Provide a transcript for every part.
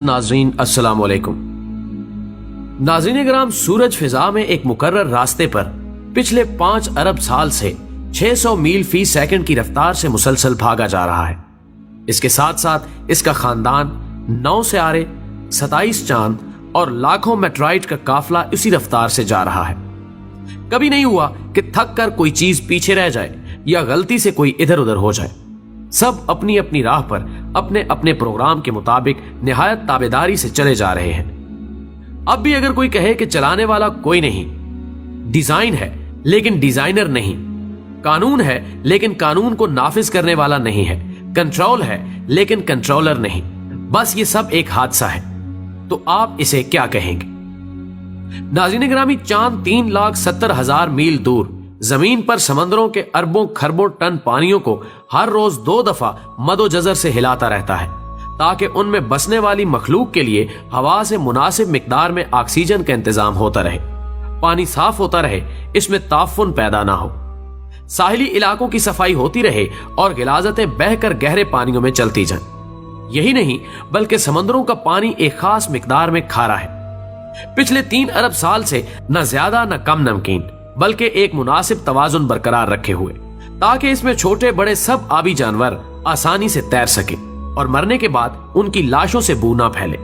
नाजरीन अस्सलाम वालेकुम। नाजरीन कराम, सूरज फिजा में एक मुकर्रर रास्ते पर पिछले 5 अरब साल से 600 मील फी सेकंड की रफ्तार से मुसलसल भागा जा रहा है। इसके साथ साथ इसका खानदान 9 सियारे, 27 चांद और लाखों मेट्राइट का काफिला इसी रफ्तार से जा रहा है। कभी नहीं हुआ कि थक कर कोई चीज पीछे रह जाए या गलती से कोई इधर उधर हो जाए। सब अपनी अपनी राह पर अपने अपने प्रोग्राम के मुताबिक निहायत ताबेदारी से चले जा रहे हैं। अब भी अगर कोई कहे कि चलाने वाला कोई नहीं, डिजाइन है लेकिन डिजाइनर नहीं, कानून है लेकिन कानून को नाफिज करने वाला नहीं है, कंट्रोल है लेकिन कंट्रोलर नहीं, बस ये सब एक हादसा है, तो आप इसे क्या कहेंगे? नाज़रीन गिरामी, चांद 3,70,000 मील दूर जमीन पर समंदरों के अरबों खरबों टन पानियों को हर रोज 2 दफा मदोजजर से हिलाता रहता है ताकि उनमें बसने वाली मखलूक के लिए हवा से मुनासिब मिकदार में ऑक्सीजन का इंतजाम होता रहे, पानी साफ होता रहे, इसमें ताफुन पैदा ना हो, साहिली इलाकों की सफाई होती रहे और गिलाजतें बहकर गहरे पानियों में चलती जाएं। यही नहीं बल्कि समंदरों का पानी एक खास मिकदार में खारा है। पिछले 3 अरब साल से न ज्यादा न कम नमकीन बल्कि एक मुनासिब तवाजुन बरकरार रखे हुए ताकि इसमें छोटे बड़े सब आबी जानवर आसानी से तैर सके और मरने के बाद उनकी लाशों से बू ना फैले।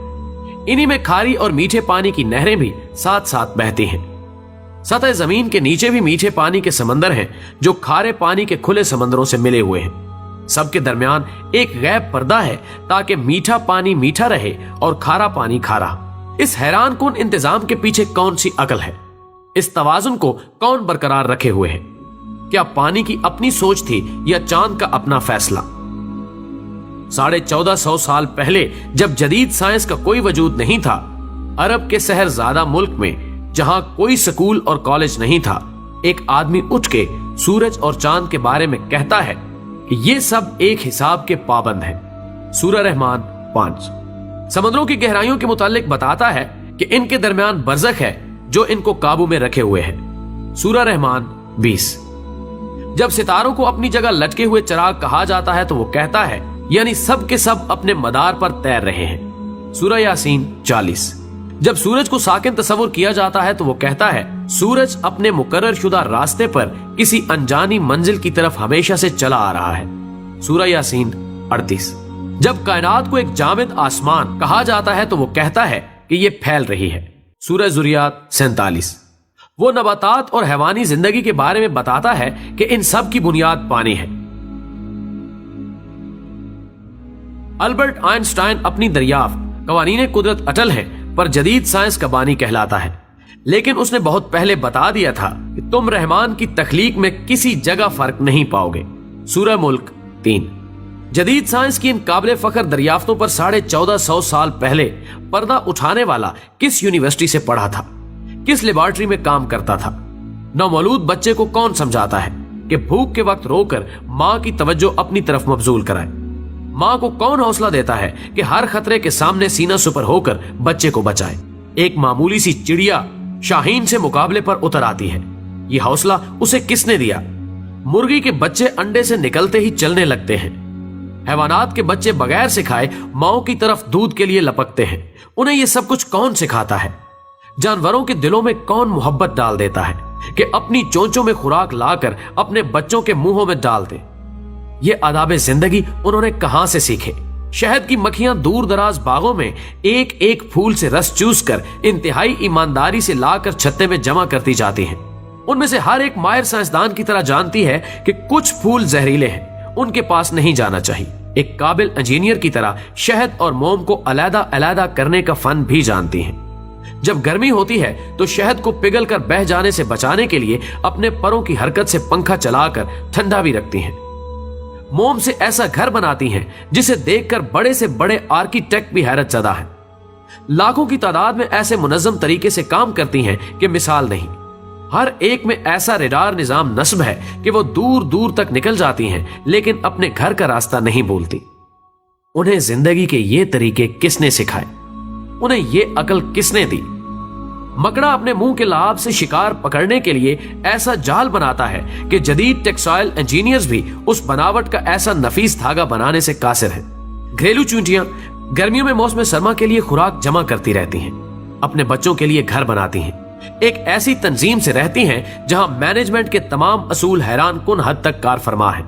इन्हीं में खारी और मीठे पानी की नहरें भी साथ साथ बहती हैं। सतह जमीन के नीचे भी मीठे पानी के समंदर हैं जो खारे पानी के खुले समंदरों से मिले हुए हैं। सबके दरमियान एक गैब पर्दा है ताकि मीठा पानी मीठा रहे और खारा पानी खारा। इस हैरान कुन इंतजाम के पीछे कौन सी अकल है? इस तवाजुन को कौन बरकरार रखे हुए है? क्या पानी की अपनी सोच थी या चांद का अपना फैसला? 1450 साल पहले जब जदीद साइंस का कोई वजूद नहीं था, अरब के शहरजादा मुल्क में जहां कोई स्कूल और कॉलेज नहीं था, एक आदमी उठ के सूरज और चांद के बारे में कहता है कि ये सब एक हिसाब के पाबंद हैं। सूरह रहमान 5 समंदरों की गहराइयों के मुतालिक बताता है कि इनके दरमियान बरज़ख है जो इनको काबू में रखे हुए हैं। सूरह रहमान 20 जब सितारों को अपनी जगह लटके हुए चिराग कहा जाता है तो वो कहता है यानी सब के सब अपने मदार पर तैर रहे हैं। सूरह यासीन 40 जब सूरज को साकिन तस्वुर किया जाता है तो वो कहता है सूरज अपने मुकर्रर शुदा रास्ते पर किसी अनजानी मंजिल की तरफ हमेशा से चला आ रहा है। सूरह यासीन 38 जब कायनात को एक जामिद आसमान कहा जाता है तो वो कहता है कि ये फैल रही है। सूरह ज़ुरियात 47 वो नबातात और हैवानी जिंदगी के बारे में बताता है कि इन सब की बुनियाद पानी है। अल्बर्ट आइंस्टाइन अपनी दरियाफ्त कवानीने कुदरत अटल है पर जदीद साइंस का बानी कहलाता है, लेकिन उसने बहुत पहले बता दिया था कि तुम रहमान की तख्लीक में किसी जगह फर्क नहीं पाओगे। सूरह मुल्क 3 जदीद साइंस की इन काबिल फख्र दरियाफ्तों पर 1450 साल पहले पर्दा उठाने वाला किस यूनिवर्सिटी से पढ़ा था, किस लेबॉर्ट्री में काम करता था? नौमौलूद बच्चे को कौन समझाता है कि भूख के वक्त रोकर माँ की तवज्जो अपनी तरफ मबजूल कराए? माँ को कौन हौसला देता है कि हर खतरे के सामने सीना सुपर होकर बच्चे को बचाए? एक मामूली सी चिड़िया शाहीन से मुकाबले पर उतर आती है। ये हौसला उसे किसने दिया? मुर्गी के बच्चे अंडे से निकलते ही चलने लगते हैं। हैवानात के बच्चे बगैर सिखाए माओ की तरफ दूध के लिए लपकते हैं। उन्हें यह सब कुछ कौन सिखाता है? जानवरों के दिलों में कौन मोहब्बत डाल देता है कि अपनी चोंचों में खुराक लाकर अपने बच्चों के मुंहों में डाल दे? ये आदाबे जिंदगी उन्होंने कहां से सीखे? शहद की मक्खियां दूर दराज बागों में एक एक फूल से रस चूस कर इंतहाई ईमानदारी से लाकर छत्ते में जमा करती जाती हैं। उनमें से हर एक माहिर साइंसदान की तरह जानती है कि कुछ फूल जहरीले हैं, उनके पास नहीं जाना चाहिए। एक काबिल इंजीनियर की तरह शहद और मोम को अलग अलग करने का फन भी जानती हैं। जब गर्मी होती है तो शहद को पिघल कर बह जाने से बचाने के लिए अपने परों की हरकत से पंखा चलाकर ठंडा भी रखती हैं। मोम से ऐसा घर बनाती हैं जिसे देखकर बड़े से बड़े आर्किटेक्ट भी हैरत ज़दा हैं। लाखों की तादाद में ऐसे मुनज़्ज़म तरीके से काम करती हैं कि मिसाल नहीं। हर एक में ऐसा रेडार निजाम नस्ब है कि वो दूर दूर तक निकल जाती हैं लेकिन अपने घर का रास्ता नहीं भूलती। उन्हें जिंदगी के ये तरीके किसने सिखाए? उन्हें ये अकल किसने दी? मकड़ा अपने मुंह के लाभ से शिकार पकड़ने के लिए ऐसा जाल बनाता है कि जदीद टेक्सटाइल इंजीनियर्स भी उस बनावट का ऐसा नफीस धागा बनाने से कासिर है। घरेलू चूंटियां गर्मियों में मौसम सरमा के लिए खुराक जमा करती रहती हैं, अपने बच्चों के लिए घर बनाती हैं, एक ऐसी तंजीम से रहती हैं जहां मैनेजमेंट के तमाम असूल हैरान कुन हद तक कार फरमा है।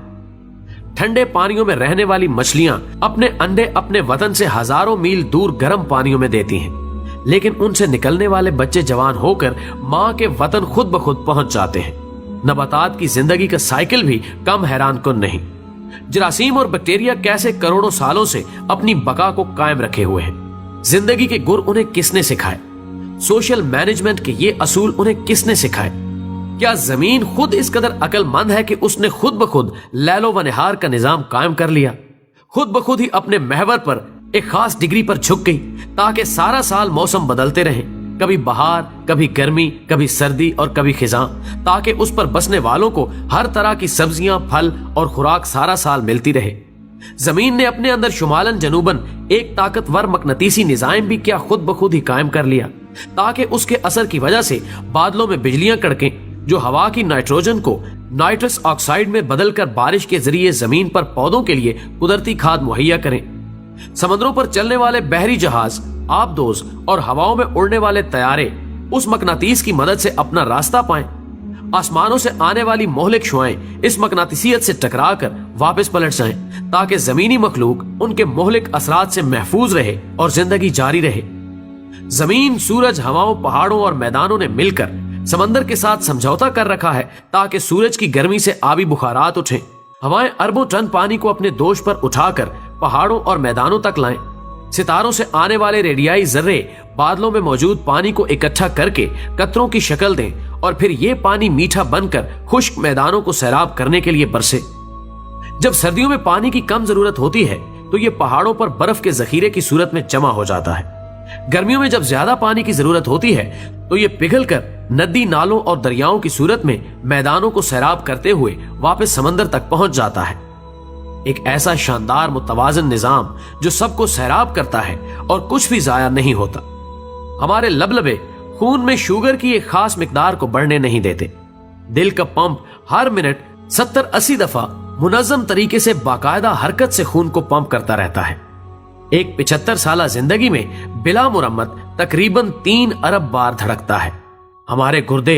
ठंडे पानियों में रहने वाली मछलियां अपने अंडे अपने वतन से हजारों मील दूर गर्म पानियों में देती हैं, लेकिन उनसे निकलने वाले बच्चे जवान होकर मां के वतन खुद ब खुद पहुंच जाते हैं। नबातात की जिंदगी का साइकिल भी कम हैरान कुन नहीं। जरासीम और बैक्टीरिया कैसे करोड़ों सालों से अपनी बका को कायम रखे हुए हैं। जिंदगी के गुर उन्हें किसने सिखाए? सोशल मैनेजमेंट के ये असूल उन्हें किसने सिखाए? क्या जमीन खुद इस कदर अक्लमंद है कि उसने खुद ब खुद लैलो व निहार का निजाम कायम कर लिया, खुद ब खुद ही अपने महवर पर एक खास डिग्री पर झुक गई ताकि सारा साल मौसम बदलते रहे, कभी बहार, कभी गर्मी, कभी सर्दी और कभी खिजां, ताकि उस पर बसने वालों को हर तरह की सब्जियां, फल और खुराक सारा साल मिलती रहे। जमीन ने अपने अंदर शुमालन जनूबन एक ताकतवर मकनतीसी निजाम भी क्या खुद ब खुद ही कायम कर लिया, ताकि उसके असर की वजह से बादलों में बिजलियां कड़कें जो हवा की नाइट्रोजन को नाइट्रस ऑक्साइड में बदलकर बारिश के जरिए जमीन पर पौधों के लिए कुदरती खाद मुहैया करें। समंदरों पर चलने वाले बहरी जहाज, आबदोज और हवाओं में उड़ने वाले तैयारे उस मकनातीस की मदद से अपना रास्ता पाएं। आसमानों से आने वाली मोहलिक शुआएं इस मकनातीसियत से टकराकर वापस पलट जाएं, ताकि जमीनी मखलूक उनके मोहलिक असरात से महफूज रहे और जिंदगी जारी रहे। जमीन, सूरज, हवाओं, पहाड़ों और मैदानों ने मिलकर समंदर के साथ समझौता कर रखा है ताकि सूरज की गर्मी से आबी बुखारात उठें। हवाएं अरबों टन पानी को अपने दोष पर उठाकर पहाड़ों और मैदानों तक लाएं। सितारों से आने वाले रेडियाई जर्रे बादलों में मौजूद पानी को इकट्ठा करके कतरों की शक्ल दें और फिर ये पानी मीठा बनकर खुश्क मैदानों को सैराब करने के लिए बरसे। जब सर्दियों में पानी की कम जरूरत होती है तो ये पहाड़ों पर बर्फ के जखीरे की सूरत में जमा हो जाता है। गर्मियों में जब ज्यादा पानी की जरूरत होती है तो ये पिघलकर नदी, नालों और दरियाओं की सूरत में मैदानों को सैराब करते हुए वापस समंदर तक पहुंच जाता है। एक ऐसा शानदार मुतवाजन निजाम जो सबको सैराब करता है और कुछ भी जाया नहीं होता। हमारे लबलबे खून में शुगर की एक खास मिकदार को बढ़ने नहीं देते। दिल का पंप हर मिनट 70-80 दफा मुनज़्ज़म तरीके से बाकायदा हरकत से खून को पंप करता रहता है। एक 75 साला जिंदगी में बिला मुरम्मत तकरीबन 3 अरब बार धड़कता है। हमारे गुर्दे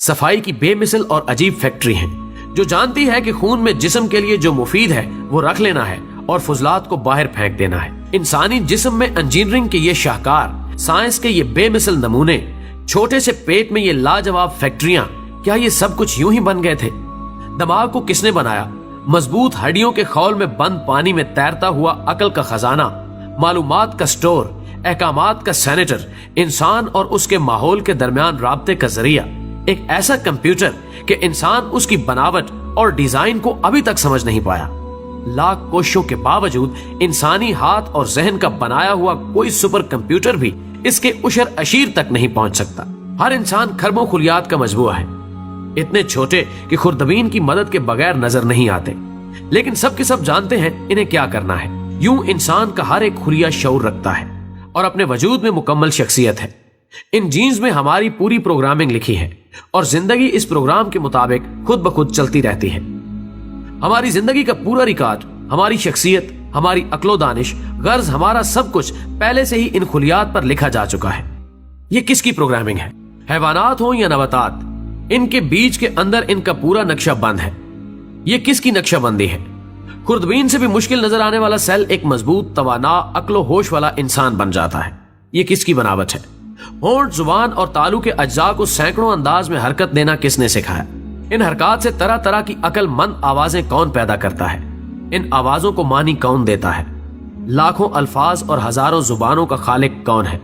सफाई की बेमिसल और अजीब फैक्ट्री हैं जो जानती है कि खून में जिस्म के लिए जो मुफीद है वो रख लेना है और फुजलात को बाहर फेंक देना है। इंसानी जिस्म में इंजीनियरिंग के ये शाहकार, साइंस के ये बेमिसल नमूने, छोटे से पेट में ये लाजवाब फैक्ट्रियां, क्या ये सब कुछ यूं ही बन गए थे? दिमाग को किसने बनाया? मजबूत हड्डियों के खौल में बंद पानी में तैरता हुआ अकल का खजाना, मालूमात का स्टोर, अहकामात का सेनेटर, इंसान और उसके माहौल के दरमियान राब्ते का जरिया, एक ऐसा कंप्यूटर कि इंसान उसकी बनावट और डिजाइन को अभी तक समझ नहीं पाया। लाख कोशिशों के बावजूद इंसानी हाथ और जहन का बनाया हुआ कोई सुपर कंप्यूटर भी इसके उशर अशीर तक नहीं पहुंच सकता। हर इंसान खरबों खुलियात का मजबूआ है, इतने छोटे कि खुर्दबीन की मदद के बगैर नजर नहीं आते, लेकिन सब के सब जानते हैं इन्हें क्या करना है। यूं इंसान का हर एक खुलिया शऊर रखता है और अपने वजूद में मुकम्मल शख्सियत है। इन जीन्स में हमारी पूरी प्रोग्रामिंग लिखी है और जिंदगी इस प्रोग्राम के मुताबिक खुद ब खुद चलती रहती है। हमारी जिंदगी का पूरा रिकॉर्ड, हमारी शख्सियत, हमारी अक्लो दानिश, गर्ज, हमारा सब कुछ पहले से ही इन खुलियात पर लिखा जा चुका है। ये किसकी प्रोग्रामिंग है? हैवानात हो या नबातात, इनके बीच के अंदर इनका पूरा नक्शा बंद है। ये किसकी नक्शाबंदी है? खुर्दबीन से भी मुश्किल नजर आने वाला सेल एक मजबूत, तवाना, अक्लो होश वाला इंसान बन जाता है। ये किसकी बनावट है? होंठ, जुबान और तालू के अज्जा को सैकड़ों अंदाज में हरकत देना किसने सिखाया? इन हरकत से तरह तरह की अक्लमंद आवाजें कौन पैदा करता है? इन आवाजों को मानी कौन देता है? लाखों अल्फाज और हजारों जुबानों का खालिक कौन है?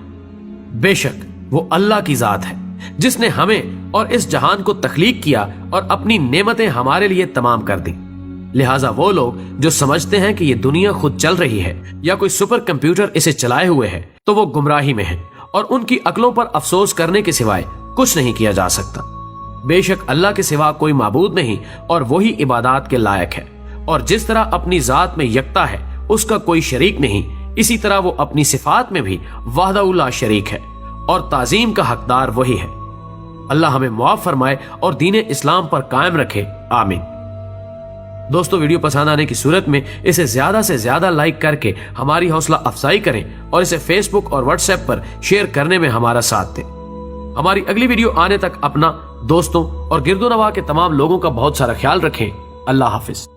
बेशक वो अल्लाह की जात है जिसने हमें और इस जहान को तख्लीक किया और अपनी नेमतें हमारे लिए तमाम कर दी। लिहाजा वो लोग जो समझते हैं कि ये दुनिया खुद चल रही है या कोई सुपर कंप्यूटर इसे चलाए हुए है, तो वो गुमराही में है और उनकी अक्लों पर अफसोस करने के सिवाय कुछ नहीं किया जा सकता। बेशक अल्लाह के सिवा कोई माबूद नहीं और वही इबादत के लायक है, और जिस तरह अपनी जात में यकता है, उसका कोई शरीक नहीं, इसी तरह वो अपनी सिफात में भी वाहदाहुल्ला शरीक है और ताजीम का हकदार वही है। अल्लाह हमें मुआफ फरमाए और दीन इस्लाम पर कायम रखे। आमीन। دوستو ویڈیو پسند آنے کی صورت میں اسے زیادہ سے زیادہ لائک کر کے ہماری حوصلہ افزائی کریں اور اسے فیس بک اور واٹس ایپ پر شیئر کرنے میں ہمارا ساتھ دیں۔ ہماری اگلی ویڈیو آنے تک اپنا، دوستوں اور گرد و نواح کے تمام لوگوں کا بہت سارا خیال رکھیں۔ اللہ حافظ۔